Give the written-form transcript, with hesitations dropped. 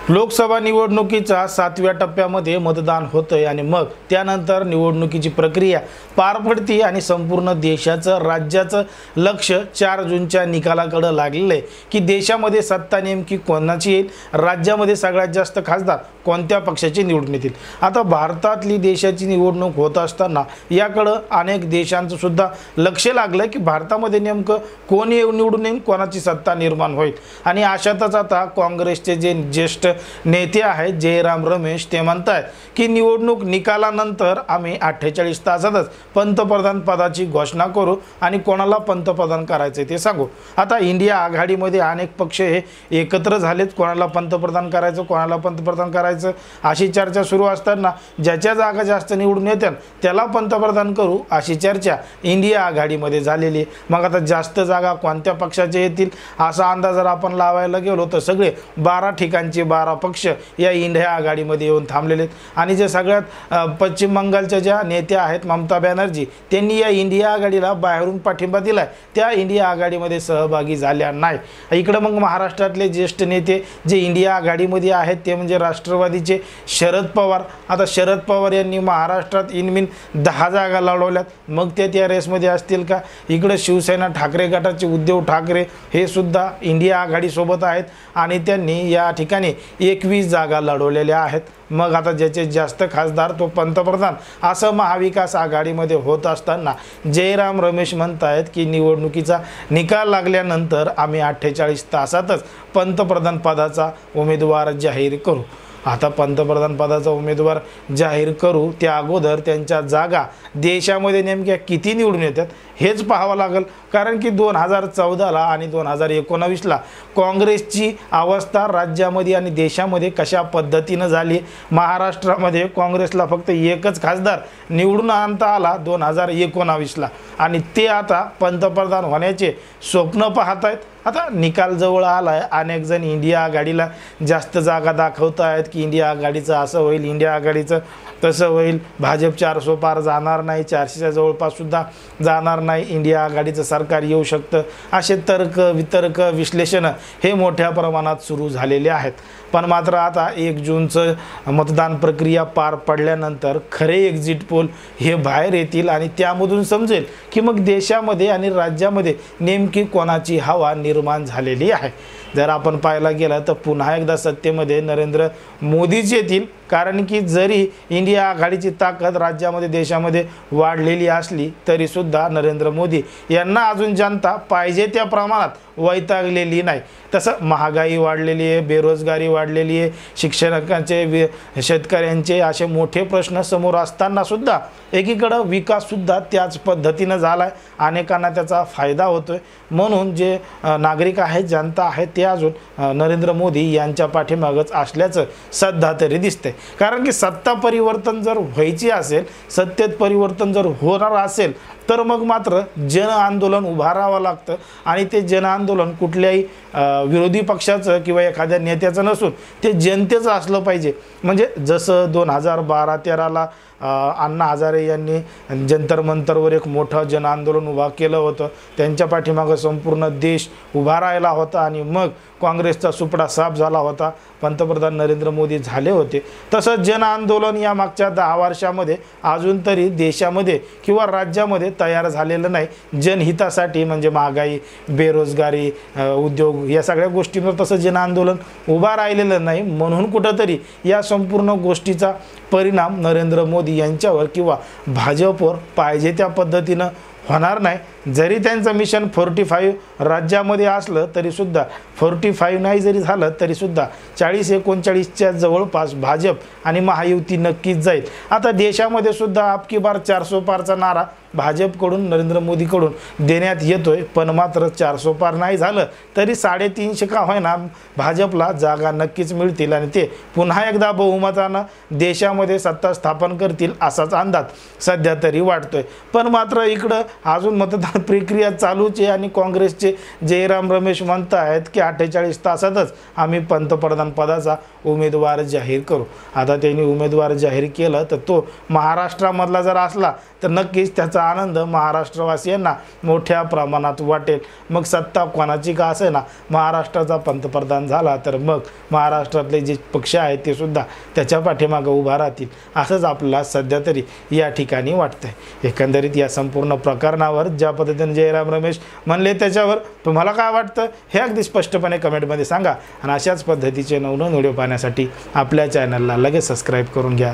लोकसभा निवडणुकीच्या 7व्या टप्प्यामध्ये मतदान होतंय आणि मग त्यानंतर निवडणुकीची प्रक्रिया पार पडते आणि संपूर्ण देशाचं राज्याचं लक्ष 4 जूनच्या निकालाकडे लागलेलं आहे की देशामध्ये सत्ता नेमकी कोणाची येईल, राज्यामध्ये सगळ्यात जास्त खासदार कोणत्या पक्षाचे निवडून येतील। आता भारतातली देशाची निवडणूक होत असताना याकडे अनेक देशांचं सुद्धा लक्ष लागलं की भारतामध्ये नेमकं कोण निवडून येईल, कोणाची सत्ता निर्माण होईल। आणि अशातच आता काँग्रेसचे जे ज्येष्ठ नेते आहेत जयराम रमेश ते म्हणतात की निवडणूक निकालानंतर आम्ही 48 तासातच पंतप्रधान पदाची घोषणा करू आणि कोणाला पंतप्रधान करायचे ते सांगू। आता इंडिया आघाडीमध्ये अनेक पक्ष हे एकत्र झालेत, कोणाला पंतप्रधान करायचं, कोणाला पंतप्रधान करायचं अशी चर्चा सुरू असताना ज्याच्या जागा जास्त निवडून येतात त्याला पंतप्रधान करू अशी चर्चा इंडिया आघाडीमध्ये झालेली आहे। मग आता जास्त जागा कोणत्या पक्षाचे येतील असा अंदाज जर आपण लावायला गेलो तर सगळे 12 ठिकाणचे 12 पक्ष या इंडिया आघाडीमध्ये येऊन थांबलेले आहेत। आणि जे सगळ्यात पश्चिम बंगालच्या ज्या नेत्या आहेत ममता बॅनर्जी त्यांनी या इंडिया आघाडीला बाहेरून पाठिंबा दिलाय, त्या इंडिया आघाडीमध्ये सहभागी झाल्या नाही। इकडे मग महाराष्ट्रातले ज्येष्ठ नेते जे इंडिया आघाडीमध्ये आहेत ते म्हणजे राष्ट्रवादीचे शरद पवार। आता शरद पवार यांनी महाराष्ट्रात इनमिन 10 जागा लढवल्यात, मग ते त्या रेसमध्ये असतील का। इकडे शिवसेना ठाकरे गटाचे उद्धव ठाकरे हे सुद्धा इंडिया आघाडीसोबत आहेत आणि त्यांनी या ठिकाणी 21 जागा लढवलेल्या आहेत। मग आता ज्याचे जास्त खासदार तो पंतप्रधान असं महाविकास आघाडीमध्ये होत असताना जयराम रमेश म्हणतायत की निवडणुकीचा निकाल लागल्यानंतर आम्ही 48 तासातच पंतप्रधान पदाचा उमेदवार जाहीर करू। आता पंतप्रधान पदाचा उमेदवार जाहीर करू त्या अगोदर त्यांच्या जागा देशामध्ये नेमक्या किती निवडून येतात हेच पाहावं लागेल। कारण की 2014ला आणि 2019ला काँग्रेसची अवस्था राज्यामध्ये आणि देशामध्ये कशा पद्धतीनं झाली। महाराष्ट्रामध्ये काँग्रेसला फक्त एकच खासदार निवडून आणता आला 2019ला आणि ते आता पंतप्रधान होण्याचे स्वप्न पाहत आहेत। आता निकाल जवळ आलाय, अनेक जण इंडिया आघाडीला जास्त जागा दाखवत आहेत की इंडिया आघाडीचं असं होईल, इंडिया आघाडीचं तसं होईल, भाजप 400 पार जाणार नाही, 400च्या जवळपास सुद्धा जाणार नाही, इंडिया आघाडीचं सरकार येऊ शकतं असे तर्क वितर्क विश्लेषण हे मोठ्या प्रमाणात सुरू झालेले आहेत। पण मात्र आता 1 जूनचं मतदान प्रक्रिया पार पडल्यानंतर खरे एक्झिट पोल हे बाहेर येतील आणि त्यामधून समजेल की मग देशामध्ये आणि राज्यामध्ये नेमकी कोणाची हवा निर्माण झालेली आहे। जर आपण पाहायला गेलं तर पुन्हा एकदा सत्तेमध्ये नरेंद्र मोदीच येतील, कारण की जरी इंडिया आघाडीची ताकद राज्यामध्ये देशामध्ये वाढलेली असली तरी सुद्धा नरेंद्र मोदी यांना अजून जनता पाहिजे त्या प्रमाणात वैतागलेली नाही। तसं महागाई वाढलेली आहे, बेरोजगारी वाढलेली आहे, शिक्षकांचे शेतकऱ्यांचे असे मोठे प्रश्न समोर असताना सुद्धा एकीकडे विकास सुद्धा त्याच पद्धतीनं झालाय, अनेकांना त्याचा फायदा होतोय। म्हणून जे नागरिक आहेत, जनता आहे ते अजून नरेंद्र मोदी यांच्या पाठीमागच असल्याचं सध्या तरी दिसतंय। कारण की सत्ता परिवर्तन जर व्हायची असेल, सत्तेत परिवर्तन जर होणार असेल तर मग मात्र जन आंदोलन उभारावं लागतं आणि ते जन आंदोलन कुठल्याही विरोधी पक्षाचं किंवा एखाद्या नेत्याचं नसून ते जनतेचं असलं पाहिजे। म्हणजे जसं 2012-13ला अण्णा हजारे यांनी जंतर मंतरवर एक मोठं जन आंदोलन उभा केलं होतं, त्यांच्या पाठीमागं संपूर्ण देश उभा राहिला होता आणि मग काँग्रेसचा सुपडा साफ झाला होता, पंतप्रधान नरेंद्र मोदी झाले होते। तसं जन आंदोलन या मागच्या 10 वर्षामध्ये अजून तरी देशामध्ये किंवा राज्यामध्ये तयार झालेलं नाही जनहितासाठी। म्हणजे महागाई, बेरोजगारी, उद्योग या सगळ्या गोष्टींवर तसं जन आंदोलन उभा राहिलेलं नाही। म्हणून कुठंतरी या संपूर्ण गोष्टीचा परिणाम नरेंद्र मोदी यांच्यावर किंवा भाजपवर पाहिजे त्या पद्धतीनं होणार नाही। जरी त्यांचं मिशन 45 राज्यामध्ये असलं तरी सुद्धा 45 नाही जरी झालं तरी सुद्धा 40-39च्या जवळपास भाजप आणि महायुती नक्कीच जाईल। आता देशामध्ये सुद्धा अबकी बार 400 पारचा नारा भाजपकडून नरेंद्र मोदीकडून देण्यात येतोय, पण मात्र 400 पार नाही झालं तरी 350 का होईना भाजपला जागा नक्कीच मिळतील आणि ते पुन्हा एकदा बहुमतानं देशामध्ये सत्ता स्थापन करतील असाच अंदाज सध्या तरी वाटतोय। पण मात्र इकडं अजून मतदान प्रक्रिया चालूच आहे आणि काँग्रेसचे जयराम रमेश म्हणत आहेत की 48 तासातच आम्ही पंतप्रधान पदाचा उमेदवार जाहीर करू। आता त्यांनी उमेदवार जाहीर केलं तर तो महाराष्ट्रामधला जर असला तर नक्कीच त्याचा आनंद महाराष्ट्रवासियांना मोठ्या प्रमाणात वाटेल। मग सत्ता कोणाची का असे ना, महाराष्ट्राचा पंतप्रधान झाला तर मग महाराष्ट्रातले जे पक्ष आहेत ते सुद्धा त्याच्या पाठीमागे उभा राहतील, असंच आपल्याला सध्या तरी या ठिकाणी वाटतंय। एकंदरीत या संपूर्ण प्रकरणावर ज्या पद्धतीने जयराम रमेश म्हणले त्याच्यावर तुम्हाला काय वाटतं हे अगदी स्पष्टपणे कमेंटमध्ये सांगा आणि अशाच पद्धतीचे नवनवीन व्हिडिओ पाहण्यासाठी आपल्या चॅनलला लगेच सबस्क्राईब करून घ्या।